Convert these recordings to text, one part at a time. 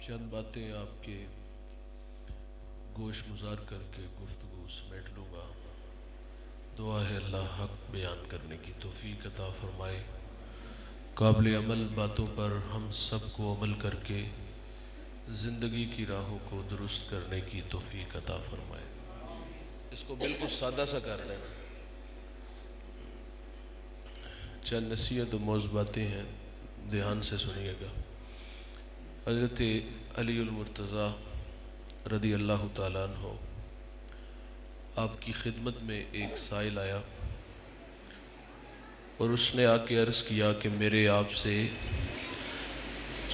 چند باتیں آپ کے گوش گزار کر کے گفتگو سمیٹ لوں گا۔ دعا ہے اللہ حق بیان کرنے کی توفیق عطا فرمائے، قابل عمل باتوں پر ہم سب کو عمل کر کے زندگی کی راہوں کو درست کرنے کی توفیق عطا فرمائے۔ اس کو بالکل سادہ سا کر لینا، چند نصیحت و موضوع باتیں ہیں، دھیان سے سنیے گا۔ حضرت علی المرتضیٰ رضی اللہ تعالیٰ عنہ آپ کی خدمت میں ایک سائل آیا اور اس نے آ کے عرض کیا کہ میرے آپ سے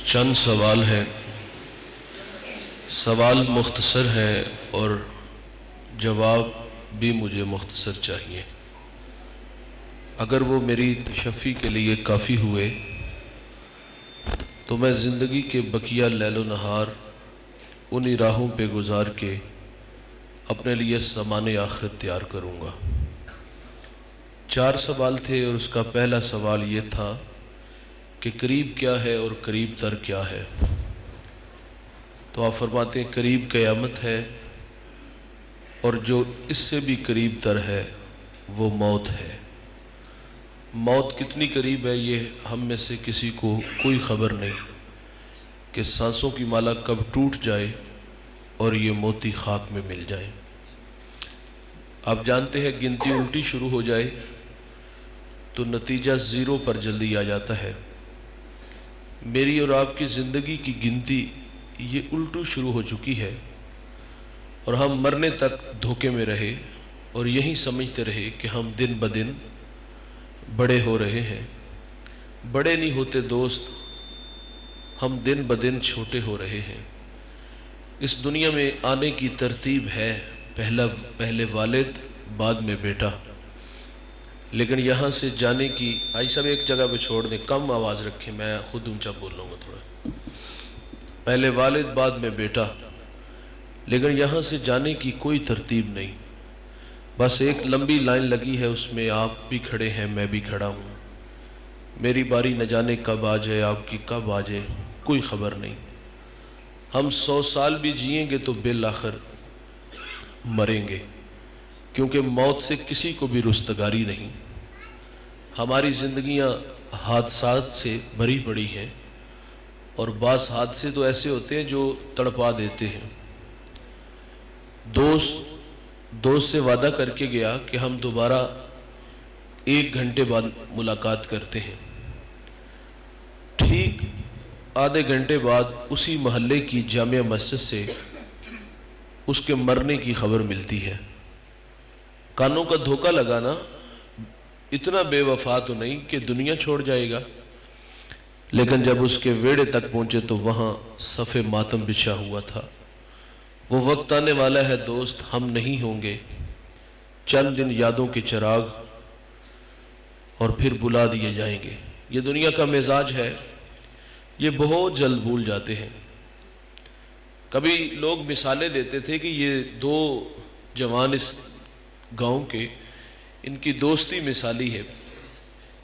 چند سوال ہیں، سوال مختصر ہے اور جواب بھی مجھے مختصر چاہیے۔ اگر وہ میری تشفی کے لیے کافی ہوئے تو میں زندگی کے بقیہ لیل و نہار انہی راہوں پہ گزار کے اپنے لیے سامان آخرت تیار کروں گا۔ 4 سوال تھے اور اس کا پہلا سوال یہ تھا کہ قریب کیا ہے اور قریب تر کیا ہے؟ تو آپ فرماتے ہیں قریب قیامت ہے اور جو اس سے بھی قریب تر ہے وہ موت ہے۔ موت کتنی قریب ہے یہ ہم میں سے کسی کو کوئی خبر نہیں کہ سانسوں کی مالا کب ٹوٹ جائے اور یہ موتی خاک میں مل جائے۔ آپ جانتے ہیں گنتی الٹی شروع ہو جائے تو نتیجہ 0 پر جلدی آ جاتا ہے۔ میری اور آپ کی زندگی کی گنتی یہ الٹو شروع ہو چکی ہے اور ہم مرنے تک دھوکے میں رہے اور یہی سمجھتے رہے کہ ہم دن بدن بڑے ہو رہے ہیں۔ بڑے نہیں ہوتے دوست، ہم دن بدن چھوٹے ہو رہے ہیں۔ اس دنیا میں آنے کی ترتیب ہے پہلے والد بعد میں بیٹا، لیکن یہاں سے جانے کی آئی سب ایک جگہ پہ چھوڑ دیں، کم آواز رکھیں، میں خود اونچا بول لوں گا تھوڑا۔ پہلے والد بعد میں بیٹا، لیکن یہاں سے جانے کی کوئی ترتیب نہیں، بس ایک لمبی لائن لگی ہے، اس میں آپ بھی کھڑے ہیں میں بھی کھڑا ہوں۔ میری باری نہ جانے کب آ جائے، آپ کی کب آ جائے کوئی خبر نہیں۔ ہم 100 سال بھی جئیں گے تو بالآخر مریں گے، کیونکہ موت سے کسی کو بھی رستگاری نہیں۔ ہماری زندگیاں حادثات سے بھری پڑی ہیں اور بعض حادثے تو ایسے ہوتے ہیں جو تڑپا دیتے ہیں۔ دوست سے وعدہ کر کے گیا کہ ہم دوبارہ 1 گھنٹے بعد ملاقات کرتے ہیں، ٹھیک آدھے گھنٹے بعد اسی محلے کی جامع مسجد سے اس کے مرنے کی خبر ملتی ہے۔ کانوں کا دھوکہ لگانا، اتنا بے وفا تو نہیں کہ دنیا چھوڑ جائے گا، لیکن جب اس کے ویڑے تک پہنچے تو وہاں صف ماتم بچھا ہوا تھا۔ وہ وقت آنے والا ہے دوست، ہم نہیں ہوں گے، چند دن یادوں کے چراغ اور پھر بلا دیے جائیں گے۔ یہ دنیا کا مزاج ہے، یہ بہت جلد بھول جاتے ہیں۔ کبھی لوگ مثالیں دیتے تھے کہ یہ 2 جوان اس گاؤں کے، ان کی دوستی مثالی ہے،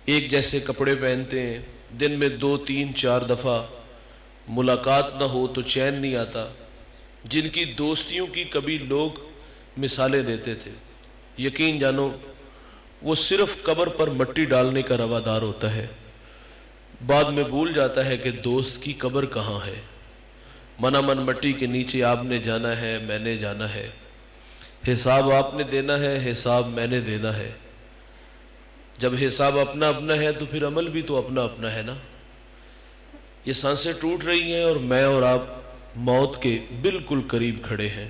ایک جیسے کپڑے پہنتے ہیں، دن میں 2 3 4 دفعہ ملاقات نہ ہو تو چین نہیں آتا۔ جن کی دوستیوں کی کبھی لوگ مثالیں دیتے تھے، یقین جانو وہ صرف قبر پر مٹی ڈالنے کا روادار ہوتا ہے، بعد میں بھول جاتا ہے کہ دوست کی قبر کہاں ہے۔ من من مٹی کے نیچے آپ نے جانا ہے، میں نے جانا ہے، حساب آپ نے دینا ہے، حساب میں نے دینا ہے۔ جب حساب اپنا اپنا ہے تو پھر عمل بھی تو اپنا اپنا ہے نا۔ یہ سانسیں ٹوٹ رہی ہیں اور میں اور آپ موت کے بالکل قریب کھڑے ہیں،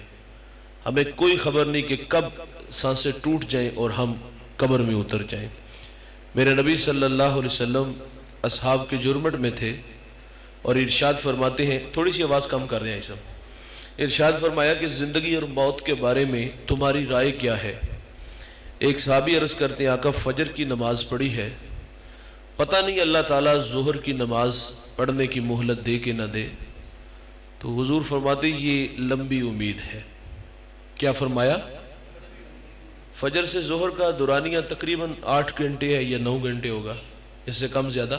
ہمیں کوئی خبر نہیں کہ کب سانسیں ٹوٹ جائیں اور ہم قبر میں اتر جائیں۔ میرے نبی صلی اللہ علیہ وسلم اصحاب کے جرمٹ میں تھے اور ارشاد فرماتے ہیں، تھوڑی سی آواز کم کر رہے ہیں سب، ارشاد فرمایا کہ زندگی اور موت کے بارے میں تمہاری رائے کیا ہے؟ ایک صحابی عرض کرتے ہیں آقا فجر کی نماز پڑھی ہے، پتہ نہیں اللہ تعالیٰ ظہر کی نماز پڑھنے کی مہلت دے کہ نہ دے۔ تو حضور فرماتے یہ لمبی امید ہے۔ کیا فرمایا؟ فجر سے ظہر کا دورانیہ تقریباً 8 گھنٹے ہے یا 9 گھنٹے ہوگا، اس سے کم زیادہ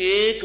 1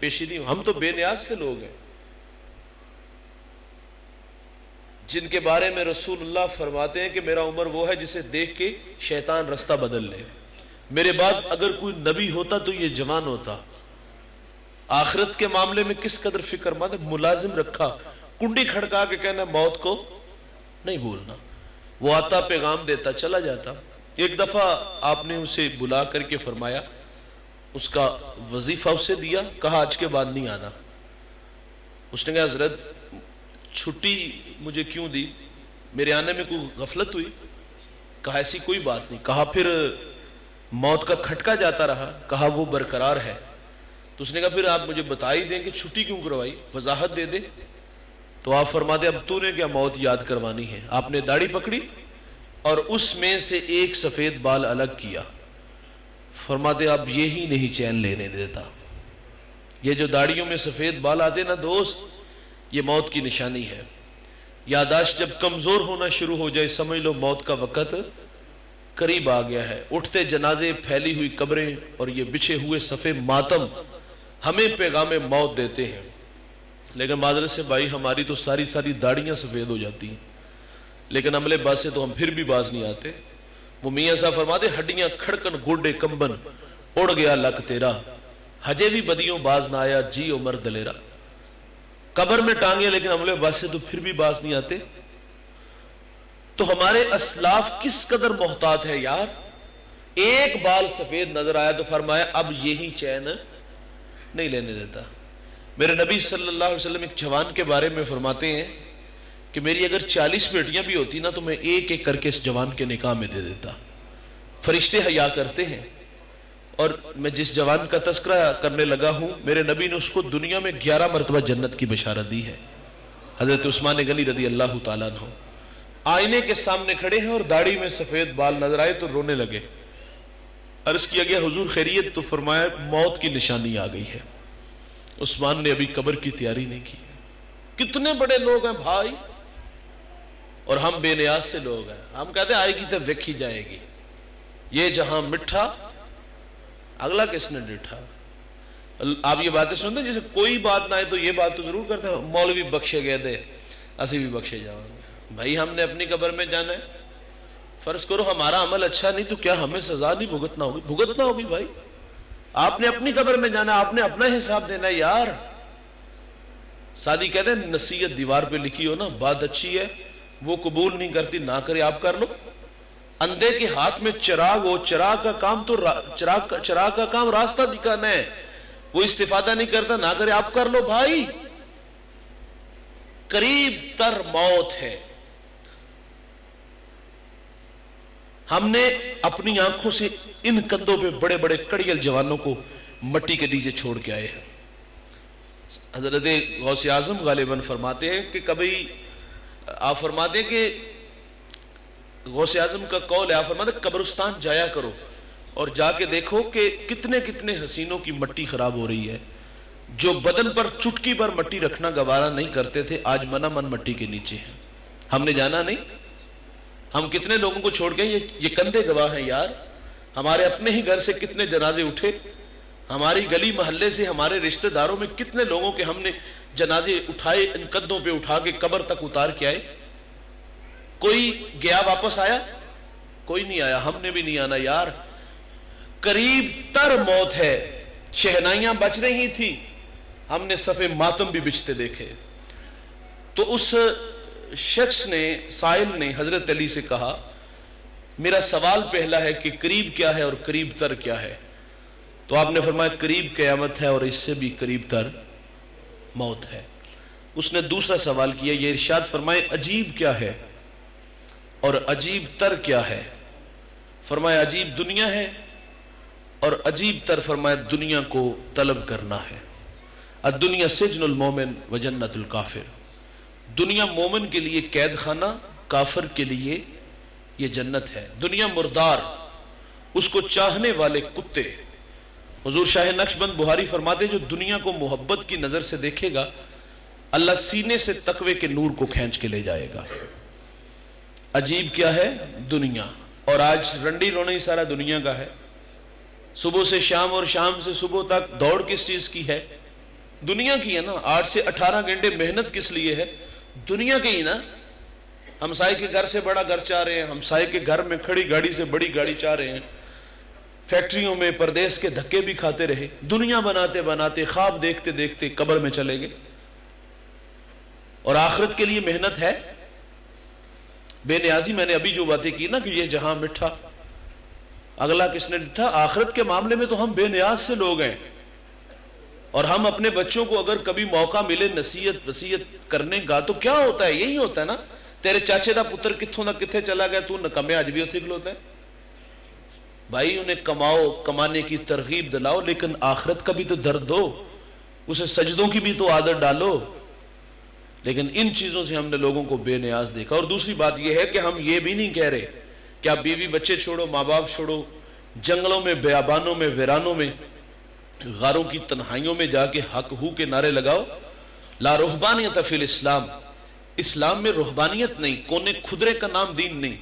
پیشی نہیں. ہم تو بے نیاز سے لوگ ہیں جن کے بارے میں رسول اللہ فرماتے ہیں کہ میرا عمر وہ ہے جسے دیکھ کے شیطان رستہ بدل لے. میرے بعد اگر کوئی نبی ہوتا تو یہ جوان ہوتا. آخرت کے معاملے میں کس قدر فکر مند ہے. ملازم رکھا, کنڈی کھڑکا کے کہنا موت کو نہیں بھولنا. وہ آتا, پیغام دیتا, چلا جاتا. ایک دفعہ آپ نے اسے بلا کر کے فرمایا, اس کا وظیفہ اسے دیا, کہا آج کے بعد نہیں آنا. اس نے کہا حضرت چھٹی مجھے کیوں دی, میرے آنے میں کوئی غفلت ہوئی؟ کہا ایسی کوئی بات نہیں. کہا پھر موت کا کھٹکا جاتا رہا؟ کہا وہ برقرار ہے. تو اس نے کہا پھر آپ مجھے بتا ہی دیں کہ چھٹی کیوں کروائی, وضاحت دے دیں. تو آپ فرماتے اب تو نے کیا موت یاد کروانی ہے. آپ نے داڑھی پکڑی اور اس میں سے ایک سفید بال الگ کیا. فرماتے اب یہی نہیں چین لینے دیتا. یہ جو داڑھیوں میں سفید بال آتے نا دوست, یہ موت کی نشانی ہے. یادداشت جب کمزور ہونا شروع ہو جائے سمجھ لو موت کا وقت قریب آ گیا ہے. اٹھتے جنازے, پھیلی ہوئی قبریں اور یہ بچھے ہوئے صفے ماتم ہمیں پیغام موت دیتے ہیں. لیکن معذرت سے بھائی ہماری تو ساری داڑیاں سفید ہو جاتی ہیں, لیکن عملے باز سے تو ہم پھر بھی باز نہیں آتے. وہ میاں صاحب فرماتے ہڈیاں کھڑکن گوڈے کمبن اڑ گیا لک تیرا, ہجے بھی بدیوں باز نہ آیا جی عمر دلیرا. قبر میں ٹانگے لیکن عملے باز سے تو پھر بھی باز نہیں آتے. تو ہمارے اسلاف کس قدر محتاط ہے یار. ایک بال سفید نظر آیا تو فرمایا اب یہی چین نہیں لینے دیتا. میرے نبی صلی اللہ علیہ وسلم ایک جوان کے بارے میں فرماتے ہیں کہ میری اگر 40 بیٹیاں بھی ہوتی نا تو میں ایک ایک کر کے اس جوان کے نکاح میں دے دیتا. فرشتے حیا کرتے ہیں. اور میں جس جوان کا تذکرہ کرنے لگا ہوں میرے نبی نے اس کو دنیا میں 11 مرتبہ جنت کی بشارت دی ہے. حضرت عثمان غنی رضی اللہ تعالیٰ عنہ آئینے کے سامنے کھڑے ہیں اور داڑھی میں سفید بال نظر آئے تو رونے لگے. عرض کیا گیا حضور خیریت؟ تو فرمایا موت کی نشانی آ گئی ہے. عثمان نے ابھی قبر کی تیاری نہیں کی. کتنے بڑے لوگ ہیں بھائی, اور ہم بے نیاز سے لوگ ہیں. ہم کہتے ہیں آئے گی تو ویکھی جائے گی. یہ جہاں مٹھا اگلا کس نے ڈٹھا. آپ یہ باتیں سنتے ہیں جیسے کوئی بات نہ آئے تو یہ بات تو ضرور کرتے ہیں مولوی بخشے گئے تھے اسی بھی بخشے جاؤ گے. بھائی ہم نے اپنی قبر میں جانا ہے. فرض کرو ہمارا عمل اچھا نہیں تو کیا ہمیں سزا نہیں بھگتنا ہوگی؟ بھگتنا ہوگی بھائی. آپ نے اپنی قبر میں جانا, آپ نے اپنا حساب دینا ہے یار. سادی کہتے ہیں نصیحت دیوار پہ لکھی ہو نا, بات اچھی ہے وہ قبول نہیں کرتی, نہ کرے آپ کر لو. اندھے کے ہاتھ میں چراغ ہو, چراغ کا کام تو چراغ کا کام راستہ دکھانا ہے, وہ استفادہ نہیں کرتا, نہ کرے آپ کر لو بھائی. قریب تر موت ہے. ہم نے اپنی آنکھوں سے ان کندھوں پہ بڑے بڑے کڑیل جوانوں کو مٹی کے نیچے چھوڑ کے آئے ہیں. حضرت غوث اعظم غالباً فرماتے ہیں کہ کبھی آپ فرماتے ہیں کہ غوث اعظم کا قول ہے, آپ فرماتے ہیں قبرستان جایا کرو اور جا کے دیکھو کہ کتنے کتنے حسینوں کی مٹی خراب ہو رہی ہے. جو بدن پر چٹکی پر مٹی رکھنا گوارا نہیں کرتے تھے آج من من مٹی کے نیچے ہیں. ہم نے جانا نہیں. ہم کتنے لوگوں کو چھوڑ گئے, یہ کندھے گواہ ہیں یار. ہمارے اپنے ہی گھر سے کتنے جنازے اٹھے, ہماری گلی محلے سے ہمارے رشتہ داروں میں کتنے لوگوں کے ہم نے جنازے اٹھائے, ان کندھوں پہ اٹھا کے قبر تک اتار کے آئے. کوئی گیا واپس آیا؟ کوئی نہیں آیا. ہم نے بھی نہیں آنا یار. قریب تر موت ہے. شہنائیاں بچ رہی تھی, ہم نے صفے ماتم بھی بچھتے دیکھے. تو اس شخص نے, سائل نے حضرت علی سے کہا میرا سوال پہلا ہے کہ قریب کیا ہے اور قریب تر کیا ہے؟ تو آپ نے فرمایا قریب قیامت ہے اور اس سے بھی قریب تر موت ہے. اس نے دوسرا سوال کیا, یہ ارشاد فرمائے عجیب کیا ہے اور عجیب تر کیا ہے؟ فرمایا عجیب دنیا ہے اور عجیب تر فرمایا دنیا کو طلب کرنا ہے. الدنیا سجن المومن و جنت الکافر. دنیا مومن کے لیے قید خانہ, کافر کے لیے یہ جنت ہے. دنیا مردار, اس کو چاہنے والے کتے. حضور شاہ نقشبند بخاری فرماتے جو دنیا کو محبت کی نظر سے دیکھے گا اللہ سینے سے تقوی کے نور کو کھینچ کے لے جائے گا. عجیب کیا ہے دنیا. اور آج رنڈی رونا ہی سارا دنیا کا ہے. صبح سے شام اور شام سے صبح تک دوڑ کس چیز کی ہے؟ دنیا کی ہے نا. 8 سے 18 گھنٹے محنت کس لیے ہے؟ دنیا کی ہی نا. ہمسائے کے گھر سے بڑا گھر چاہ رہے ہیں, ہمسائے کے گھر میں کھڑی گاڑی سے بڑی گاڑی چاہ رہے ہیں, فیکٹریوں میں پردیس کے دھکے بھی کھاتے رہے, دنیا بناتے بناتے خواب دیکھتے دیکھتے قبر میں چلے گئے. اور آخرت کے لیے محنت ہے بے نیازی. میں نے ابھی جو باتیں کی نا کہ یہ جہاں مٹھا اگلا کس نے ڈٹھا, آخرت کے معاملے میں تو ہم بے نیاز سے لوگ ہیں. اور ہم اپنے بچوں کو اگر کبھی موقع ملے نصیحت وصیت کرنے کا تو کیا ہوتا ہے؟ یہی ہوتا ہے نا, تیرے چاچے دا پتر کتھوں نہ کتھے چلا گیا, تو نکمے آج بھی اتھے کھلوتا ہے. بھائی انہیں کماؤ, کمانے کی ترغیب دلاؤ, لیکن آخرت کا بھی تو درد دو, اسے سجدوں کی بھی تو عادت ڈالو. لیکن ان چیزوں سے ہم نے لوگوں کو بے نیاز دیکھا. اور دوسری بات یہ ہے کہ ہم یہ بھی نہیں کہہ رہے کہ آپ بیوی بچے چھوڑو, ماں باپ چھوڑو, جنگلوں میں, بیابانوں میں, ویرانوں میں, غاروں کی تنہائیوں میں جا کے حق ہو کے نعرے لگاؤ. لا رہبانیت فی الاسلام, اسلام میں رہبانیت نہیں, کونے کھدرے کا نام دین نہیں.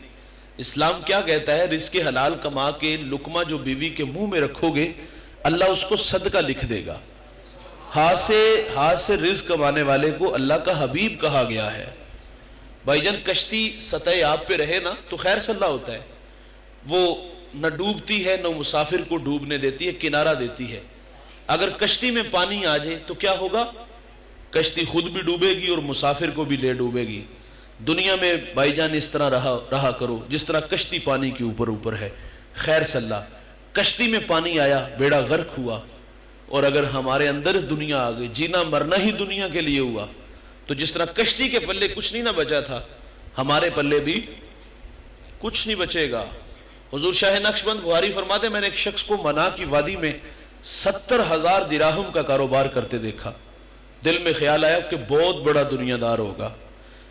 اسلام کیا کہتا ہے؟ رزق حلال کما کے لقمہ جو بیوی کے منہ میں رکھو گے اللہ اس کو صدقہ لکھ دے گا. ہاتھ سے رزق کمانے والے کو اللہ کا حبیب کہا گیا ہے. بھائی جان کشتی سطح آب پہ رہے نا تو خیر صلی اللہ ہوتا ہے, وہ نہ ڈوبتی ہے نہ مسافر کو ڈوبنے دیتی ہے, کنارہ دیتی ہے. اگر کشتی میں پانی آ جائے تو کیا ہوگا؟ کشتی خود بھی ڈوبے گی اور مسافر کو بھی لے ڈوبے گی. دنیا میں بھائی جان اس طرح رہا کرو جس طرح کشتی پانی کے اوپر ہے. خیر صلی اللہ, کشتی میں پانی آیا, بیڑا غرق ہوا, اور اگر ہمارے اندر دنیا آ گئی, جینا مرنا ہی دنیا کے لیے ہوا, تو جس طرح کشتی کے پلے کچھ نہیں نہ بچا تھا, ہمارے پلے بھی کچھ نہیں بچے گا. حضور شاہ نقشبند بخاری فرماتے میں نے ایک شخص کو منا کی وادی میں 70,000 دراہم کا کاروبار کرتے دیکھا. دل میں خیال آیا کہ بہت بڑا دنیا دار ہوگا,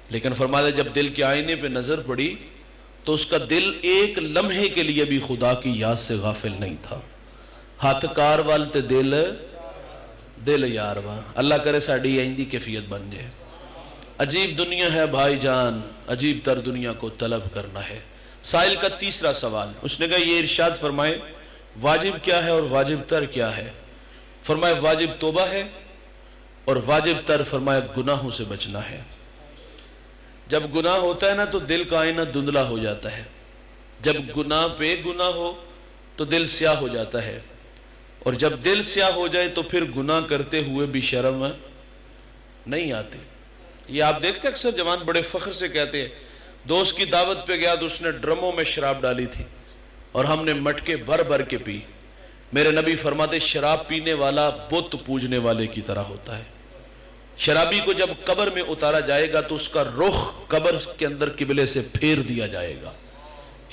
لیکن فرماتے جب دل کے آئینے پہ نظر پڑی تو اس کا دل ایک لمحے کے لیے بھی خدا کی یاد سے غافل نہیں تھا. ہاتھ کار والتے دل یار وا. اللہ کرے ساڑی آئندی کیفیت بن جائے. عجیب دنیا ہے بھائی جان, عجیب تر دنیا کو طلب کرنا ہے. سائل کا تیسرا سوال, اس نے کہا یہ ارشاد فرمائے واجب کیا ہے اور واجب تر کیا ہے؟ فرمائے واجب توبہ ہے اور واجب تر فرمائے گناہوں سے بچنا ہے. جب گناہ ہوتا ہے نا تو دل کا آئینہ دھندلا ہو جاتا ہے. جب گناہ پہ گناہ ہو تو دل سیاہ ہو جاتا ہے, اور جب دل سیاہ ہو جائے تو پھر گناہ کرتے ہوئے بھی شرم نہیں آتی. یہ آپ دیکھتے اکثر جوان بڑے فخر سے کہتے ہیں دوست کی دعوت پہ گیا تو اس نے ڈرموں میں شراب ڈالی تھی اور ہم نے مٹکے بھر بھر کے پی. میرے نبی فرماتے شراب پینے والا بت پوجنے والے کی طرح ہوتا ہے. شرابی کو جب قبر میں اتارا جائے گا تو اس کا رخ قبر کے اندر قبلے سے پھیر دیا جائے گا.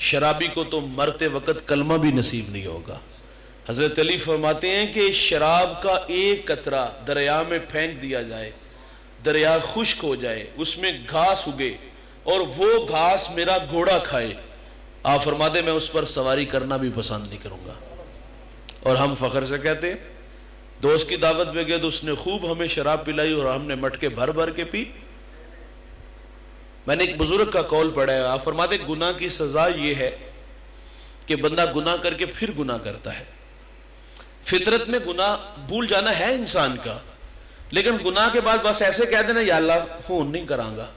شرابی کو تو مرتے وقت کلمہ بھی نصیب نہیں ہوگا. حضرت علی فرماتے ہیں کہ شراب کا ایک قطرہ دریا میں پھینک دیا جائے, دریا خشک ہو جائے, اس میں گھاس اگے اور وہ گھاس میرا گھوڑا کھائے, آپ فرماتے میں اس پر سواری کرنا بھی پسند نہیں کروں گا. اور ہم فخر سے کہتے ہیں دوست کی دعوت پہ گئے تو اس نے خوب ہمیں شراب پلائی اور ہم نے مٹکے بھر بھر کے پی. میں نے ایک بزرگ کا قول پڑھا ہے, آپ فرماتے گناہ کی سزا یہ ہے کہ بندہ گناہ کر کے پھر گناہ کرتا ہے. فطرت میں گناہ بھول جانا ہے انسان کا, لیکن گناہ کے بعد بس ایسے کہہ دینا یا اللہ فون نہیں کروں گا,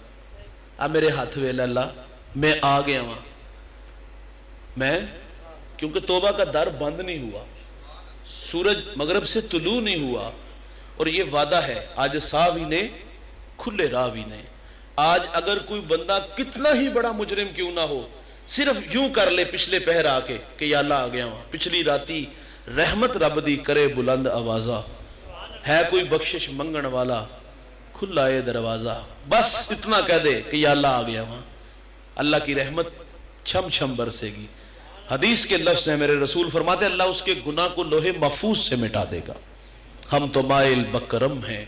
اب میرے ہاتھ ویل اللہ میں آ گیا ہوں میں, کیونکہ توبہ کا در بند نہیں ہوا, سورج مغرب سے طلوع نہیں ہوا, اور یہ وعدہ ہے آج صاحب ہی نے کھلے راہ بھی نے. آج اگر کوئی بندہ کتنا ہی بڑا مجرم کیوں نہ ہو صرف یوں کر لے پچھلے پہر آ کے کہ یا اللہ آ گیا ہوں, پچھلی راتی رحمت رب دی کرے بلند آوازہ, ہے کوئی بخشش منگن والا کھلا اے دروازہ, بس اتنا کہہ دے کہ یا اللہ آ گیا ہوں, اللہ کی رحمت چھم چھم برسے گی. حدیث کے لفظ ہیں, میرے رسول فرماتے ہیں اللہ اس کے گناہ کو لوہے محفوظ سے مٹا دے گا. ہم تو مائل بکرم ہیں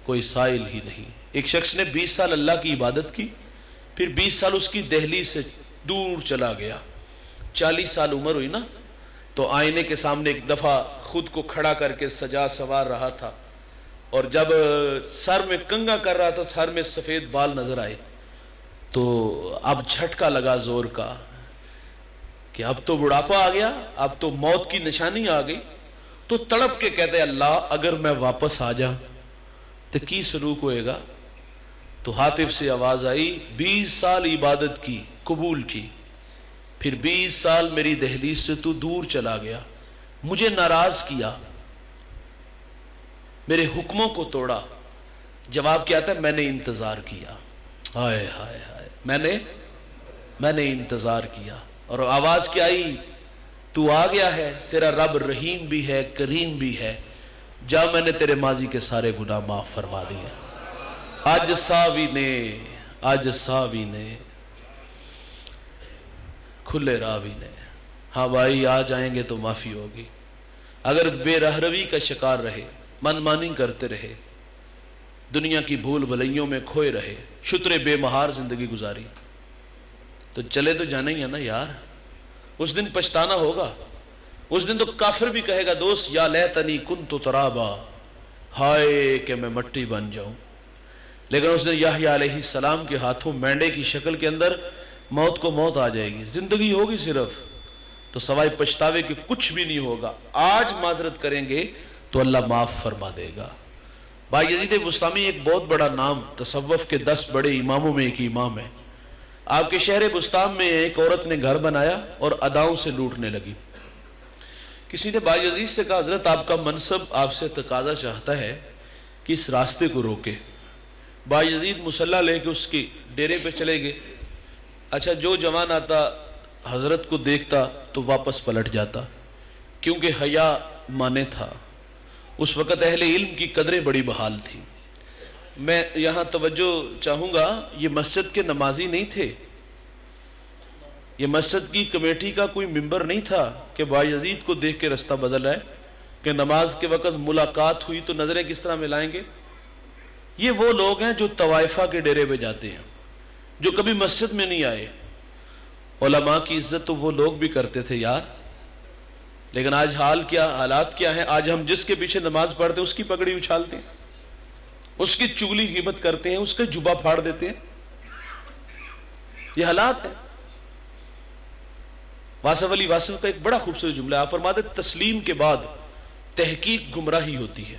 کوئی سائل ہی نہیں. ایک شخص نے 20 سال اللہ کی عبادت کی, پھر 20 سال اس کی دہلیز سے دور چلا گیا, 40 سال عمر ہوئی نا, تو آئینے کے سامنے ایک دفعہ خود کو کھڑا کر کے سجا سوار رہا تھا, اور جب سر میں کنگھا کر رہا تھا سر میں سفید بال نظر آئے تو اب جھٹکا لگا زور کا کہ اب تو بڑھاپا آ گیا, اب تو موت کی نشانی آ گئی. تو تڑپ کے کہتے اللہ اگر میں واپس آ جا تو کی سلوک ہوئے گا؟ تو حاطف سے آواز آئی 20 سال عبادت کی قبول کی، پھر 20 سال میری دہلیز سے تو دور چلا گیا، مجھے ناراض کیا، میرے حکموں کو توڑا۔ جواب کیا تھا؟ میں نے انتظار کیا۔ ہائے ہائے ہائے، میں نے انتظار کیا۔ اور آواز کیا آئی؟ تو آ گیا ہے، تیرا رب رحیم بھی ہے کریم بھی ہے، جا میں نے تیرے ماضی کے سارے گناہ معاف فرما دیے۔ آج ساوی نے کھلے راوی نے، ہاں بھائی آ جائیں گے تو معافی ہوگی۔ اگر بے رہروی کا شکار رہے، من مانی کرتے رہے، دنیا کی بھول بھلائیوں میں کھوئے رہے، شتر بے مہار زندگی گزاری، تو چلے تو جانا ہی ہے نا یار۔ اس دن پچھتانا ہوگا، اس دن تو کافر بھی کہے گا دوست یا لیتنی کنت ترابا، ہائے کہ میں مٹی بن جاؤں۔ لیکن اس دن یحییٰ علیہ السلام کے ہاتھوں مینڈے کی شکل کے اندر موت کو موت آ جائے گی، زندگی ہوگی صرف، تو سوائے پچھتاوے کے کچھ بھی نہیں ہوگا۔ آج معذرت کریں گے تو اللہ معاف فرما دے گا۔ بایزید بسطامی ایک بہت بڑا نام، تصوف کے 10 بڑے اماموں میں ایک امام ہے۔ آپ کے شہر بسطام میں ایک عورت نے گھر بنایا اور اداؤں سے لوٹنے لگی۔ کسی نے بایزید سے کہا حضرت آپ کا منصب آپ سے تقاضا چاہتا ہے کہ اس راستے کو روکے۔ بایزید مصلی لے کے اس کی ڈیرے پہ چلے گئے۔ اچھا جو جوان آتا حضرت کو دیکھتا تو واپس پلٹ جاتا، کیونکہ حیا مانے تھا۔ اس وقت اہل علم کی قدریں بڑی بحال تھی۔ میں یہاں توجہ چاہوں گا، یہ مسجد کے نمازی نہیں تھے، یہ مسجد کی کمیٹی کا کوئی ممبر نہیں تھا کہ بایزید کو دیکھ کے رستہ بدل ہے کہ نماز کے وقت ملاقات ہوئی تو نظریں کس طرح ملائیں گے۔ یہ وہ لوگ ہیں جو طوائفہ کے ڈیرے پہ جاتے ہیں، جو کبھی مسجد میں نہیں آئے۔ علماء کی عزت تو وہ لوگ بھی کرتے تھے یار، لیکن آج حالات کیا ہیں؟ آج ہم جس کے پیچھے نماز پڑھتے ہیں اس کی پگڑی اچھالتے ہیں، اس کی چگلی غیبت کرتے ہیں، اس کا جبہ پھاڑ دیتے ہیں۔ یہ حالات ہیں۔ واصف علی واصف کا ایک بڑا خوبصورت جملہ آپ فرماتے تسلیم کے بعد تحقیق گمراہی ہوتی ہے۔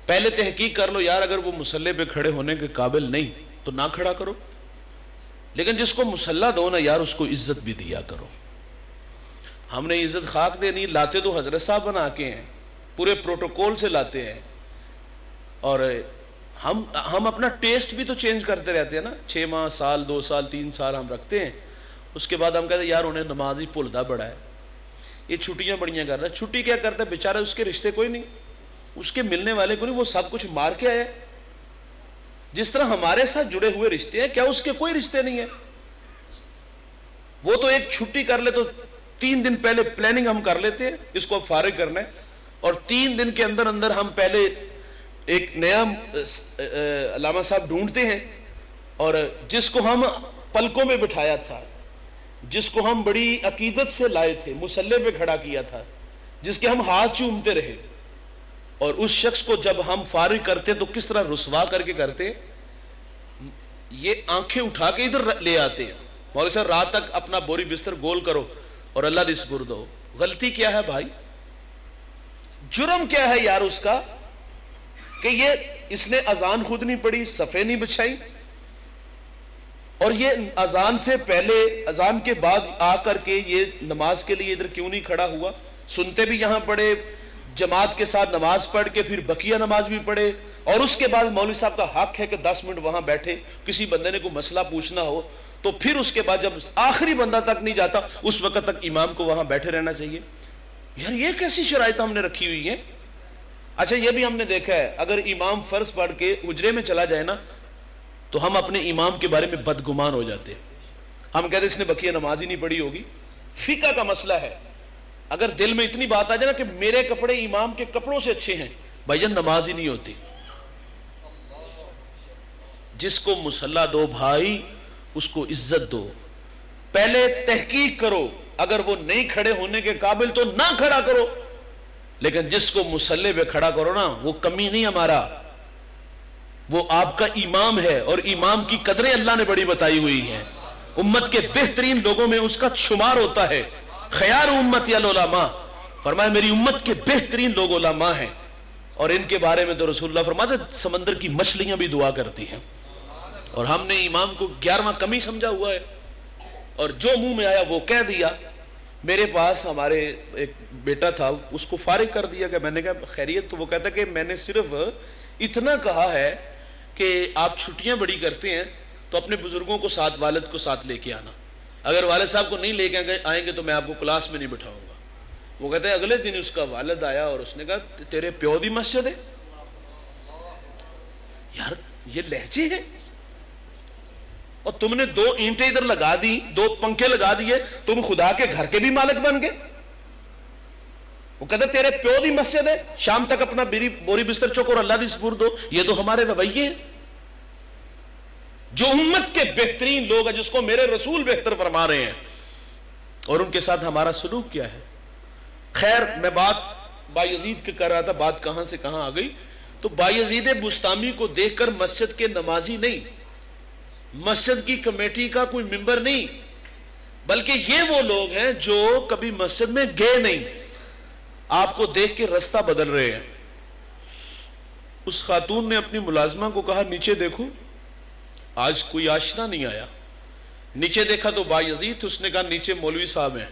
پہلے تحقیق کر لو یار، اگر وہ مصلی پہ کھڑے ہونے کے قابل نہیں تو نہ کھڑا کرو، لیکن جس کو مصلی دو نا یار اس کو عزت بھی دیا کرو۔ ہم نے عزت خاک دینی، لاتے تو حضرت صاحب بنا کے ہیں، پورے پروٹوکول سے لاتے ہیں، اور ہم اپنا ٹیسٹ بھی تو چینج کرتے رہتے ہیں نا۔ 6 ماہ، سال، 2 سال، 3 سال ہم رکھتے ہیں، اس کے بعد ہم کہتے ہیں یار انہیں نماز ہی بھولتا بڑا ہے، یہ چھٹیاں بڑیاں کرتا ہے۔ چھٹی کیا کرتا ہے بیچارہ، اس کے رشتے کوئی نہیں، اس کے ملنے والے کو نہیں، وہ سب کچھ مار کے آیا ہے۔ جس طرح ہمارے ساتھ جڑے ہوئے رشتے ہیں، کیا اس کے کوئی رشتے نہیں ہیں؟ وہ تو ایک چھٹی کر لے تو 3 دن پہلے پلاننگ ہم کر لیتے ہیں، اس کو فارغ کرنا ہے، اور 3 دن کے اندر اندر ہم پہلے ایک نیا علامہ صاحب ڈھونڈتے ہیں، اور جس کو ہم پلکوں میں بٹھایا تھا، جس کو ہم بڑی عقیدت سے لائے تھے، مصلی پہ کھڑا کیا تھا، جس کے ہم ہاتھ چومتے رہے، اور اس شخص کو جب ہم فارغ کرتے تو کس طرح رسوا کر کے کرتے؟ یہ آنکھیں اٹھا کے ادھر لے آتے ہیں، مولوی صاحب رات تک اپنا بوری بستر گول کرو اور اللہ دی سپرد ہو۔ غلطی کیا ہے بھائی؟ جرم کیا ہے یار اس کا کہ اس نے اذان خود نہیں پڑھی، صفے نہیں بچھائی، اور یہ اذان سے پہلے اذان کے بعد آ کر کے یہ نماز کے لیے ادھر کیوں نہیں کھڑا ہوا؟ سنتے بھی یہاں پڑھے، جماعت کے ساتھ نماز پڑھ کے پھر بقیہ نماز بھی پڑھے، اور اس کے بعد مولوی صاحب کا حق ہے کہ 10 منٹ وہاں بیٹھے، کسی بندے نے کوئی مسئلہ پوچھنا ہو تو پھر اس کے بعد جب آخری بندہ تک نہیں جاتا اس وقت تک امام کو وہاں بیٹھے رہنا چاہیے۔ یار یہ کیسی شرائط ہم نے رکھی ہوئی ہیں؟ اچھا یہ بھی ہم نے دیکھا ہے، اگر امام فرض پڑھ کے حجرے میں چلا جائے نا تو ہم اپنے امام کے بارے میں بدگمان ہو جاتے ہیں، ہم کہتے ہیں اس نے بقیہ نماز ہی نہیں پڑھی ہوگی۔ فقہ کا مسئلہ ہے، اگر دل میں اتنی بات آ جائے نا کہ میرے کپڑے امام کے کپڑوں سے اچھے ہیں، بھائی جان نماز ہی نہیں ہوتی۔ جس کو مصلی دو بھائی اس کو عزت دو، پہلے تحقیق کرو، اگر وہ نہیں کھڑے ہونے کے قابل تو نہ کھڑا کرو، لیکن جس کو مصلی پہ کھڑا کرو نا وہ کمی نہیں ہمارا، وہ آپ کا امام ہے، اور امام کی قدریں اللہ نے بڑی بتائی ہوئی ہیں، امت کے بہترین لوگوں میں اس کا شمار ہوتا ہے۔ خیار امتی العلماء، فرمایا میری امت کے بہترین لوگ علماء ہیں، اور ان کے بارے میں تو رسول اللہ فرماتے سمندر کی مچھلیاں بھی دعا کرتی ہیں، اور ہم نے امام کو 11واں کمی سمجھا ہوا ہے، اور جو منہ میں آیا وہ کہہ دیا۔ میرے پاس ہمارے ایک بیٹا تھا، اس کو فارغ کر دیا کہ میں نے کہا خیریت، تو وہ کہتا کہ میں نے صرف اتنا کہا ہے کہ آپ چھٹیاں بڑی کرتے ہیں تو اپنے بزرگوں کو ساتھ، والد کو ساتھ لے کے آنا، اگر والد صاحب کو نہیں لے کے آئیں گے تو میں آپ کو کلاس میں نہیں بٹھاؤں گا۔ وہ کہتے ہیں اگلے دن اس کا والد آیا اور اس نے کہا تیرے پیو دی مسجد ہے؟ یار یہ لہجے ہیں، اور تم نے 2 اینٹیں ادھر لگا دی، 2 پنکھے لگا دیے، تم خدا کے گھر کے بھی مالک بن گئے۔ وہ کہتے تیرے پیو دی مسجد ہے، شام تک اپنا بوری بستر چوک اور اللہ دی سپرد دو۔ یہ تو ہمارے رویے ہیں۔ جو امت کے بہترین لوگ ہیں، جس کو میرے رسول بہتر فرما رہے ہیں، اور ان کے ساتھ ہمارا سلوک کیا ہے؟ خیر میں بات بایزید کے کر رہا تھا، بات کہاں سے کہاں آ گئی۔ تو بایزید بستامی کو دیکھ کر مسجد کے نمازی نہیں، مسجد کی کمیٹی کا کوئی ممبر نہیں، بلکہ یہ وہ لوگ ہیں جو کبھی مسجد میں گئے نہیں، آپ کو دیکھ کے رستہ بدل رہے ہیں۔ اس خاتون نے اپنی ملازمہ کو کہا نیچے دیکھو، آج کوئی آشنا نہیں آیا۔ نیچے دیکھا تو بایزید، اس نے کہا نیچے مولوی صاحب ہیں۔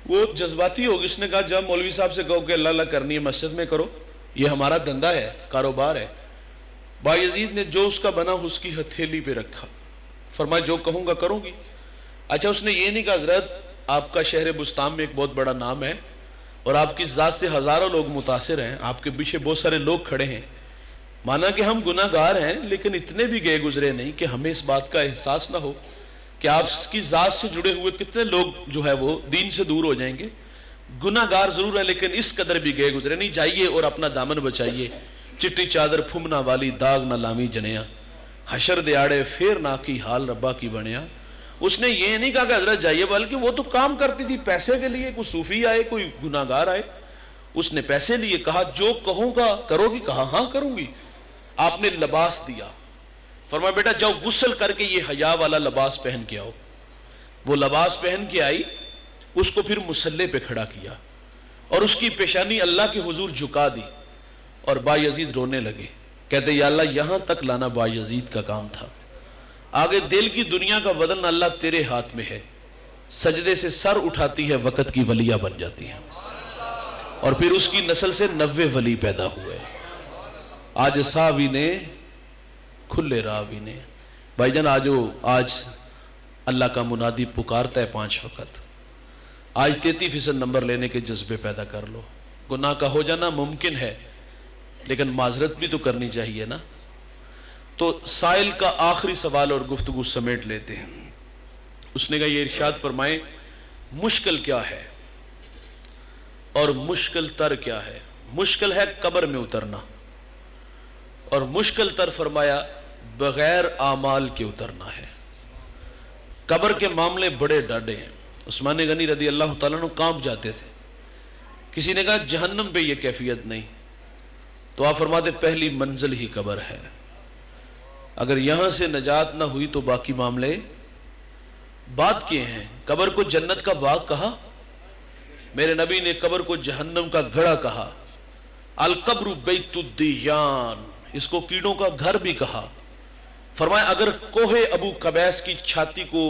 وہ جذباتی ہوگی، اس نے کہا جب مولوی صاحب سے کہو کہ اللہ اللہ کرنی ہے مسجد میں کرو، یہ ہمارا دھندا ہے، کاروبار ہے۔ بایزید نے جو اس کا بنا اس کی ہتھیلی پہ رکھا، فرمایا جو کہوں گا کروں گی۔ اچھا اس نے یہ نہیں کہا حضرت آپ کا شہر بستان میں ایک بہت بڑا نام ہے اور آپ کی ذات سے ہزاروں لوگ متاثر ہیں، آپ کے پیچھے بہت سارے لوگ کھڑے ہیں، مانا کہ ہم گناہ گار ہیں لیکن اتنے بھی گئے گزرے نہیں کہ ہمیں اس بات کا احساس نہ ہو کہ آپ کی ذات سے جڑے ہوئے کتنے لوگ جو ہے وہ دین سے دور ہو جائیں گے۔ گناہ گار ضرور ہے لیکن اس قدر بھی گئے گزرے نہیں، جائیے اور اپنا دامن بچائیے۔ چٹی چادر پھمنا والی داغ نہ لامی جنیا، حشر دیاڑے پھر نہ کی حال ربا کی بنیا۔ اس نے یہ نہیں کہا کہ حضرت جائیے، بلکہ وہ تو کام کرتی تھی پیسے کے لیے، کوئی صوفی آئے کوئی گناہ گار آئے، اس نے پیسے لیے، کہا جو کہوں گا کرو گی؟ کہا ہاں کروں گی۔ آپ نے لباس دیا، فرمایا بیٹا جاؤ غسل کر کے یہ حیا والا لباس پہن کے آؤ۔ وہ لباس پہن کے آئی، اس کو پھر مصلی پہ کھڑا کیا اور اس کی پیشانی اللہ کے حضور جھکا دی، اور بایزید رونے لگے، کہتے یا اللہ یہاں تک لانا بایزید کا کام تھا، آگے دل کی دنیا کا بدلنا اللہ تیرے ہاتھ میں ہے۔ سجدے سے سر اٹھاتی ہے وقت کی ولیہ بن جاتی ہے، اور پھر اس کی نسل سے 90 ولی پیدا ہوئے۔ آج صحابی نے کھلے راوی نے، بھائی جان آج اللہ کا منادی پکارتا ہے 5 وقت، آج 33% نمبر لینے کے جذبے پیدا کر لو۔ گناہ کا ہو جانا ممکن ہے لیکن معذرت بھی تو کرنی چاہیے نا۔ تو سائل کا آخری سوال اور گفتگو سمیٹ لیتے ہیں۔ اس نے کہا یہ ارشاد فرمائیں مشکل کیا ہے اور مشکل تر کیا ہے؟ مشکل ہے قبر میں اترنا، اور مشکل تر فرمایا بغیر اعمال کے اترنا ہے۔ قبر کے معاملے بڑے ڈاڈے ہیں۔ عثمان غنی رضی اللہ تعالیٰ عنہ کانپ جاتے تھے۔ کسی نے کہا جہنم پہ یہ کیفیت نہیں، تو آپ فرماتے پہلی منزل ہی قبر ہے، اگر یہاں سے نجات نہ ہوئی تو باقی معاملے بات کیے ہیں۔ قبر کو جنت کا باغ کہا، میرے نبی نے قبر کو جہنم کا گڑھا کہا۔ القبر بیت الدیان، اس کو کیڑوں کا گھر بھی کہا۔ فرمایا اگر کوہ ابو قبیس کی چھاتی کو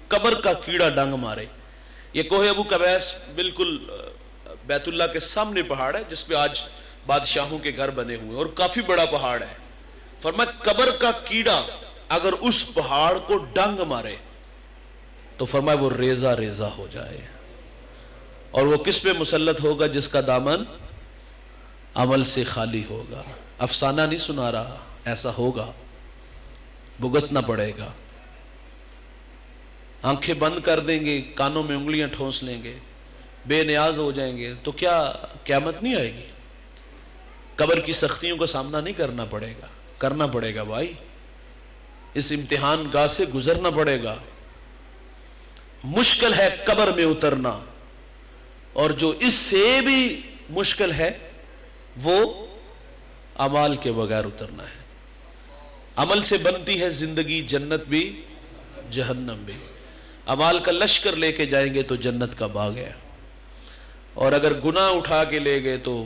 قبر کا کیڑا ڈنگ مارے، یہ کوہ ابو قبیس بالکل بیت اللہ کے سامنے پہاڑ ہے جس پہ آج بادشاہوں کے گھر بنے ہوئے اور کافی بڑا پہاڑ ہے۔ فرمایا قبر کا کیڑا اگر اس پہاڑ کو ڈنگ مارے تو فرمایا وہ ریزہ ریزہ ہو جائے، اور وہ کس پہ مسلط ہوگا؟ جس کا دامن عمل سے خالی ہوگا۔ افسانہ نہیں سنا رہا، ایسا ہوگا، بھگتنا پڑے گا۔ آنکھیں بند کر دیں گے، کانوں میں انگلیاں ٹھونس لیں گے، بے نیاز ہو جائیں گے تو کیا قیامت نہیں آئے گی؟ قبر کی سختیوں کا سامنا نہیں کرنا پڑے گا؟ کرنا پڑے گا بھائی، اس امتحان گاہ سے گزرنا پڑے گا۔ مشکل ہے قبر میں اترنا، اور جو اس سے بھی مشکل ہے وہ اعمال کے بغیر اترنا ہے۔ عمل سے بنتی ہے زندگی، جنت بھی جہنم بھی۔ اعمال کا لشکر لے کے جائیں گے تو جنت کا باغ ہے، اور اگر گناہ اٹھا کے لے گئے تو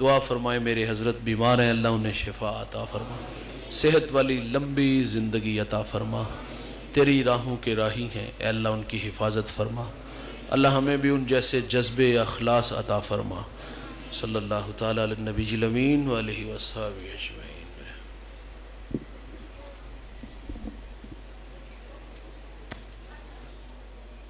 دعا فرمائے میرے حضرت بیمار ہیں، اللہ انہیں شفا عطا فرما، صحت والی لمبی زندگی عطا فرما، تیری راہوں کے راہی ہیں، اے اللہ ان کی حفاظت فرما، اللہ ہمیں بھی ان جیسے جذبے اخلاص عطا فرما۔ صلی اللہ تعالیٰ علی النبی الامین وآلہ وصحبہ اجمعین۔